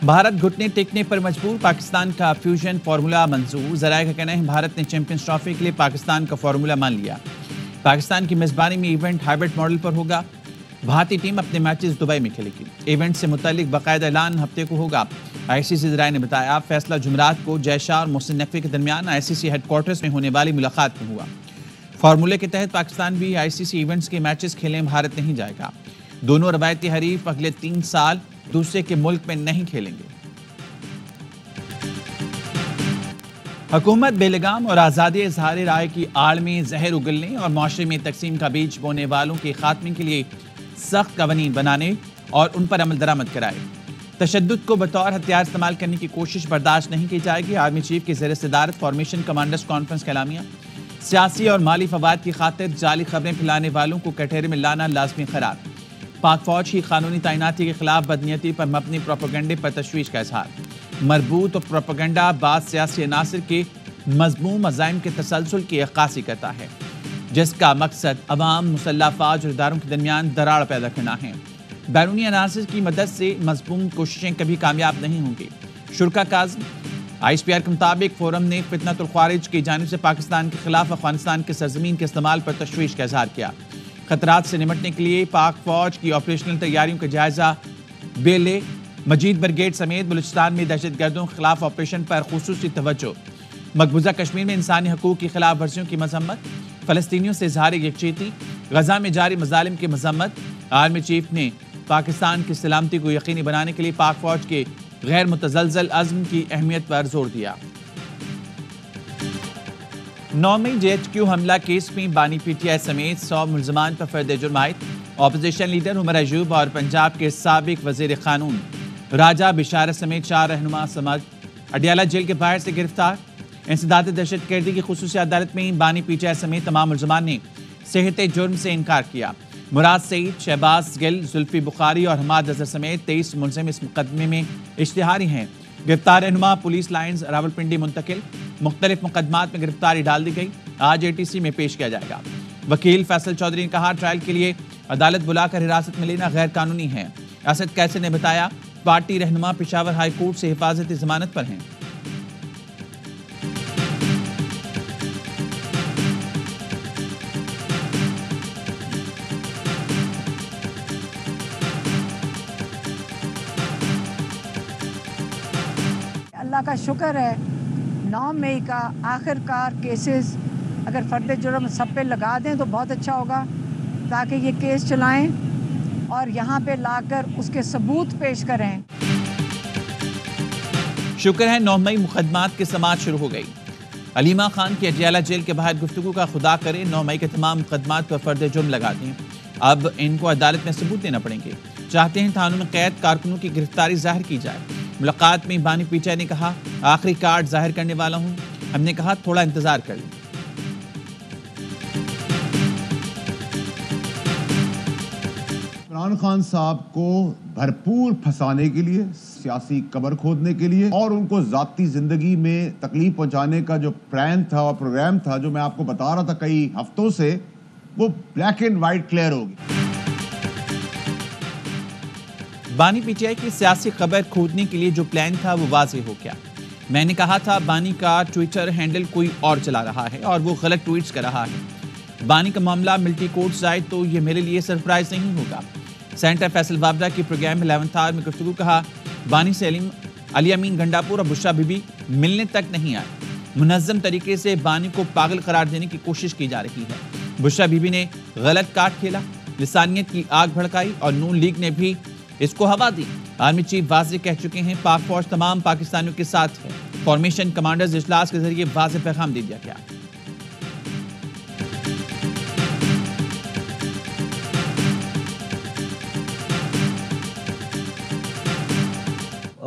भारत घुटने टेकने पर मजबूर, पाकिस्तान का फ्यूजन फार्मूला मंजूर। ज़राए का कहना है भारत ने चैंपियंस ट्रॉफी के लिए पाकिस्तान का फार्मूला मान लिया। पाकिस्तान की मेज़बानी में इवेंट हाइब्रिड मॉडल पर होगा। भारतीय टीम अपने मैचेस दुबई में खेलेगी। इवेंट से मुतालिक बाकायदा ऐलान हफ्ते को होगा। आईसीसी ज़राए ने बताया फैसला जुमेरात को जयशाह और मोहसिन नकवी के दरमियान आईसीसी हेडक्वार्टर्स में होने वाली मुलाकात में हुआ। फार्मूले के तहत पाकिस्तान भी आईसीसी इवेंट्स के मैचेस खेलने भारत नहीं जाएगा। दोनों रवायती हरीफ अगले 3 साल दूसरे के मुल्क में नहीं खेलेंगे। हुकूमत बेलगाम और आज़ादी इज़हार राय की आड़ में जहर उगलने और माशरे में तकसीम का बीज बोने वालों के खात्मे के लिए सख्त कवानीन बनाने और उन पर अमल दरामद कराए। तशद्दुद को बतौर हथियार इस्तेमाल करने की कोशिश बर्दाश्त नहीं की जाएगी। आर्मी चीफ की ज़ेर सदारत फॉर्मेशन कमांडर्स कॉन्फ्रेंस का एलामिया। सियासी और माली फवाद की खातिर जाली खबरें फैलाने वालों को कटहरे में लाना लाजमी करार। पाक फौज की कानूनी तैनाती के खिलाफ बदनीयती पर मबनी प्रोपेगेंडे पर तशवीश का इजहार। मरबूत और प्रोपेगेंडा बाद सियासी अनासर के मज़मूम अज़ाइम के तसलसल की अक्कासी करता है, जिसका मकसद अवाम, मुसल्लह फ़ौज और इदारों के दरमियान दरार पैदा करना है। बैरूनी अनासर की मदद से मज़मूम कोशिशें कभी कामयाब नहीं होंगी। शुरका काज़म। ISPR के मुताबिक फोरम ने फितनतुल ख़वारिज की जानिब से पाकिस्तान के खिलाफ अफगानिस्तान के सरजमीन के इस्तेमाल पर तशवीश का इजहार किया। खतरात से निपटने के लिए पाक फौज की ऑपरेशनल तैयारियों का जायजा। बेले मजीद ब्रिगेड समेत बलूचिस्तान में दहशतगर्दों के खिलाफ ऑपरेशन पर खुसूसी तवज्जो। मकबूजा कश्मीर में इंसानी हकूक़ की खिलाफ वर्जियों की मजम्मत। फ़लस्तीनियों से इज़हार यकजहती। गजा में जारी मज़ालिम की मजम्मत। आर्मी चीफ ने पाकिस्तान की सलामती को यकीनी बनाने के लिए पाक फौज के गैर मुतज़लज़ल अज़्म की अहमियत पर जोर दिया। 9 मई JHQ हमला केस में बानी PTI समेत 100 मुल्ज़मान पर फर्द जुर्म आयद। ऑपोजिशन लीडर उमर अयूब और पंजाब के साबिक वज़ीर क़ानून राजा बिशारत समेत 4 रहनुमा समाज अडियाला जेल के बाहर से गिरफ्तार। इंसदाद दहशतगर्दी की खुसूसी अदालत में बानी PTI समेत तमाम मुल्ज़मान ने सेहत जुर्म से इनकार किया। मुराद सईद, शहबाज गिल, जुल्फी बुखारी और हमाद अजहर समेत 23 मुल्ज़िम इस मुकदमे में इश्तिहारी हैं। गिरफ्तार रहनुमा पुलिस लाइन्स रावलपिंडी मुंतकिल। मुख्तलिफ मुकदमात में गिरफ्तारी डाल दी गई। आज ATC में पेश किया जाएगा। वकील फैसल चौधरी ने कहा ट्रायल के लिए अदालत बुलाकर हिरासत में लेना गैर कानूनी है। असद कैसर ने बताया पार्टी रहनुमा पेशावर हाई कोर्ट से हिफाजती जमानत पर हैं। अल्लाह का शुक्र है 9 मई का आखिरकार केसेस अगर फर्द जुर्म सब पे लगा दें तो बहुत अच्छा होगा, ताकि ये केस चलाएं और यहाँ पे लाकर उसके सबूत पेश करें। शुक्र है 9 मई मुकदमात की समाअत शुरू हो गई। अलीमा खान की अडियाला जेल के बाहर गुफ्तगू का खुदा करे 9 मई के तमाम मुकदमात पर फर्द जुर्म लगा दें। अब इनको अदालत में सबूत देना पड़ेंगे। चाहते हैं थानों में कैद कारकुनों की गिरफ्तारी जाहिर की जाए। मुलाकात में बानी PTI ने कहा आखिरी कार्ड जाहिर करने वाला हूं। हमने कहा थोड़ा इंतजार कर लें। इमरान खान साहब को भरपूर फंसाने के लिए, सियासी कबर खोदने के लिए और उनको जाती जिंदगी में तकलीफ पहुंचाने का जो प्लान था और प्रोग्राम था, जो मैं आपको बता रहा था कई हफ्तों से, वो ब्लैक एंड व्हाइट क्लियर होगी। बानी PTI की सियासी खबर खोदने के लिए जो प्लान था वो वाज़ेह हो गया। मैंने कहा था बानी का ट्विटर हैंडल कोई और चला रहा है और वो गलत ट्वीट्स कर रहा है। बानी का मामला मिलिट्री कोर्ट जाए तो ये मेरे लिए सरप्राइज नहीं होगा। सेनेटर फैसल वाबरा की प्रोग्राम 11th आवर में गुफ्तगू कहा बानी से अली अमीन गंडापुर और बुशरा बीबी मिलने तक नहीं आए। मुनज़्ज़म तरीके से बानी को पागल करार देने की कोशिश की जा रही है। बुशरा बीबी ने गलत कार्ड खेला, लिसानियत की आग भड़काई और नून लीग ने भी इसको हवा दी। आर्मी चीफ वाज़ेह कह चुके हैं पाक फौज तमाम पाकिस्तानियों के साथ है। फॉर्मेशन कमांडर्स इजलास के जरिए वाज़ेह पैगाम दे दिया गया।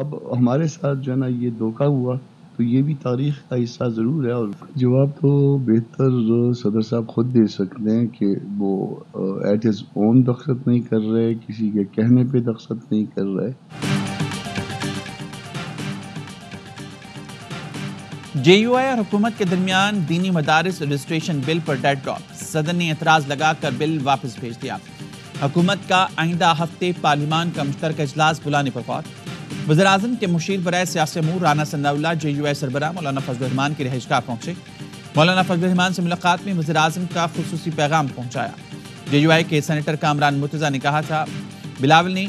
अब हमारे साथ जो है ना ये धोखा हुआ, तो ये भी तारीख का हिस्सा ज़रूर है। और जवाब तो बेहतर सदर साहब खुद दे सकते हैं कि वो एट हिज ओन दस्तखत नहीं कर रहे, किसी के कहने पे दस्तखत नहीं कर रहे। JUI और हुकूमत के दरमियान दीनी मदारिस रजिस्ट्रेशन बिल पर डेडलॉक। सदन ने एतराज़ लगाकर बिल वापस भेज दिया। हुकूमत का आइंदा हफ्ते पार्लिमान का मुश्तरका इजलास बुलाने पर गौर। वज़ीर-ए-आज़म के मुशीर बराए सियासी अमूर राना सनाउल्लाह JUI सरबराह मौलाना फजल रहमान की रिहाइशगाह पहुंचे। मौलाना फजल रहमान से मुलाकात में वज़ीर-ए-आज़म का खुसूसी पैगाम पहुंचाया। JUI के सेनेटर कामरान मुर्तज़ा ने कहा था, बिलावल ने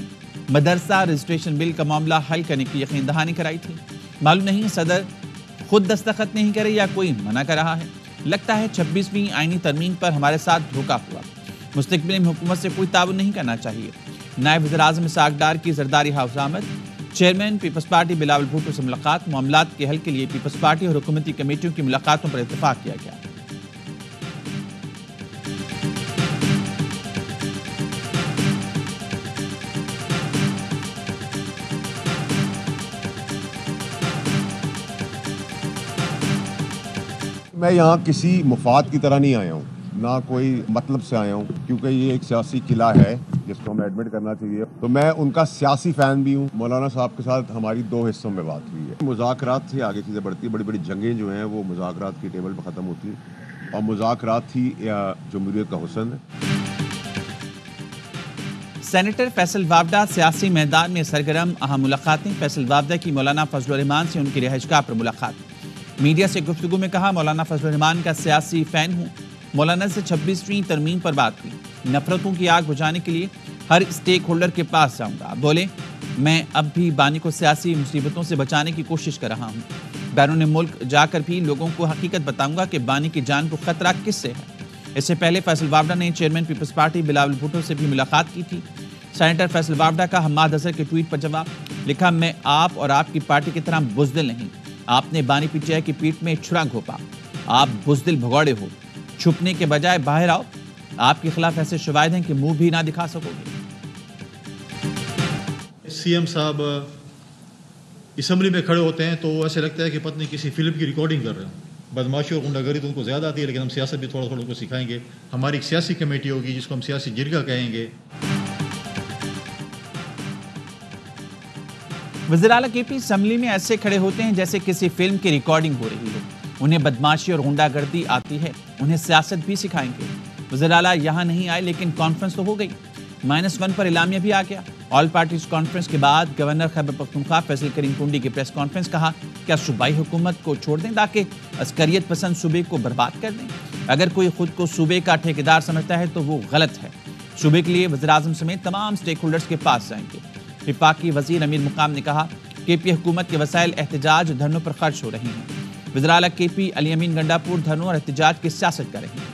मदरसा रजिस्ट्रेशन बिल का मामला हल करने की यकीन दहानी कराई थी। मालूम नहीं सदर खुद दस्तखत नहीं करे या कोई मना कर रहा है। लगता है 26वीं आईनी तरमीम पर हमारे साथ धोखा हुआ। मुस्तकबिल में हुकूमत से कोई ताउन नहीं करना चाहिए। नायब वज़ीर-ए-आज़म इसहाक डार की जरदारी हाउस आमद। चेयरमैन पीपल्स पार्टी बिलावल भुट्टो से मुलाकात। मामलात के हल के लिए पीपल्स पार्टी और हुकूमती कमेटियों की मुलाकातों पर इत्तेफाक किया गया। मैं यहाँ किसी मुफाद की तरह नहीं आया हूँ, ना कोई मतलब से आया हूँ, क्योंकि ये एक सियासी किला है जिसको हमें एडमिट करना चाहिए। तो मैं उनका सियासी फ़ैन भी हूँ। मौलाना साहब के साथ हमारी 2 हिस्सों में बात हुई है। मुज़ाकरात से आगे चीज़ें बढ़ती, बड़ी बड़ी जंगें जो हैं वो मुज़ाकरात की टेबल पर ख़त्म होती हैं, और मुज़ाकरात ही जमहूरियत का हुस्न है। सेनेटर फैसल वावडा सियासी मैदान में सरगर्म। अहम मुलाकातें। फैसल वावडा की मौलाना फजल रहमान से उनकी रिहाइशगाह पर मुलाकात। मीडिया से गुफ्तगू में कहा, मौलाना फजल रहमान का सियासी फ़ैन हूँ। मौलाना से 26वीं तरमीम पर बात हुई। नफरतों की आग बुझाने के लिए हर स्टेक होल्डर के पास जाऊँगा। बोले, मैं अब भी बानी को सियासी मुसीबतों से बचाने की कोशिश कर रहा हूँ। बैरून मुल्क जाकर भी लोगों को हकीकत बताऊँगा कि बानी की जान को ख़तरा किससे है। इससे पहले फैसल वावडा ने चेयरमैन पीपल्स पार्टी बिलावल भुट्टो से भी मुलाकात की थी। सेनेटर फैसल वावडा का हम्माद अजहर के ट्वीट पर जवाब। लिखा, मैं आप और आपकी पार्टी की तरह बुज़दिल नहीं। आपने बानी पीटीआई की पीठ में छुरा घोपा। आप बुज़दिल भगौड़े हो। छुपने के बजाय बाहर आओ। आपके खिलाफ ऐसे शवाहिद हैं कि मुंह भी ना दिखा सकोगे। सीएम साहब असम्बली में खड़े होते हैं तो ऐसे लगता है कि पत्नी किसी फिल्म की रिकॉर्डिंग कर रहे हैं। बदमाशी और गुंडागर्दी तो उनको ज़्यादा आती है, लेकिन हम सियासत भी थोड़ा थोड़ा उनको सिखाएंगे। हमारी एक सियासी कमेटी होगी जिसको हम सियासी जिरगा कहेंगे। वज़ीर आला KP असम्बली में ऐसे खड़े होते हैं जैसे किसी फिल्म की रिकॉर्डिंग हो रही हो। उन्हें बदमाशी और गुंडागर्दी आती है, उन्हें सियासत भी सिखाएंगे। वज़ीर आला यहाँ नहीं आए, लेकिन कॉन्फ्रेंस तो हो गई। -1 पर इलामिया भी आ गया। ऑल पार्टीज कॉन्फ्रेंस के बाद गवर्नर खैबर पख्तूनख्वा फैसल करीम टुंडी की प्रेस कॉन्फ्रेंस। कहा, क्या सूबाई हुकूमत को छोड़ दें ताकि अस्करियत पसंद सूबे को बर्बाद कर दें? अगर कोई खुद को सूबे का ठेकेदार समझता है तो वो गलत है। सूबे के लिए वज़ीर-ए-आज़म समेत तमाम स्टेक होल्डर्स के पास जाएंगे। विफाकी वज़ीर अमीर मुकाम ने कहा, KP हुकूमत के वसाइल एहतजाज धरनों पर खर्च हो रही हैं। वज़ीर आला KP अली अमीन गंडापुर धरनों और एहतजाज की सियासत कर रहे हैं।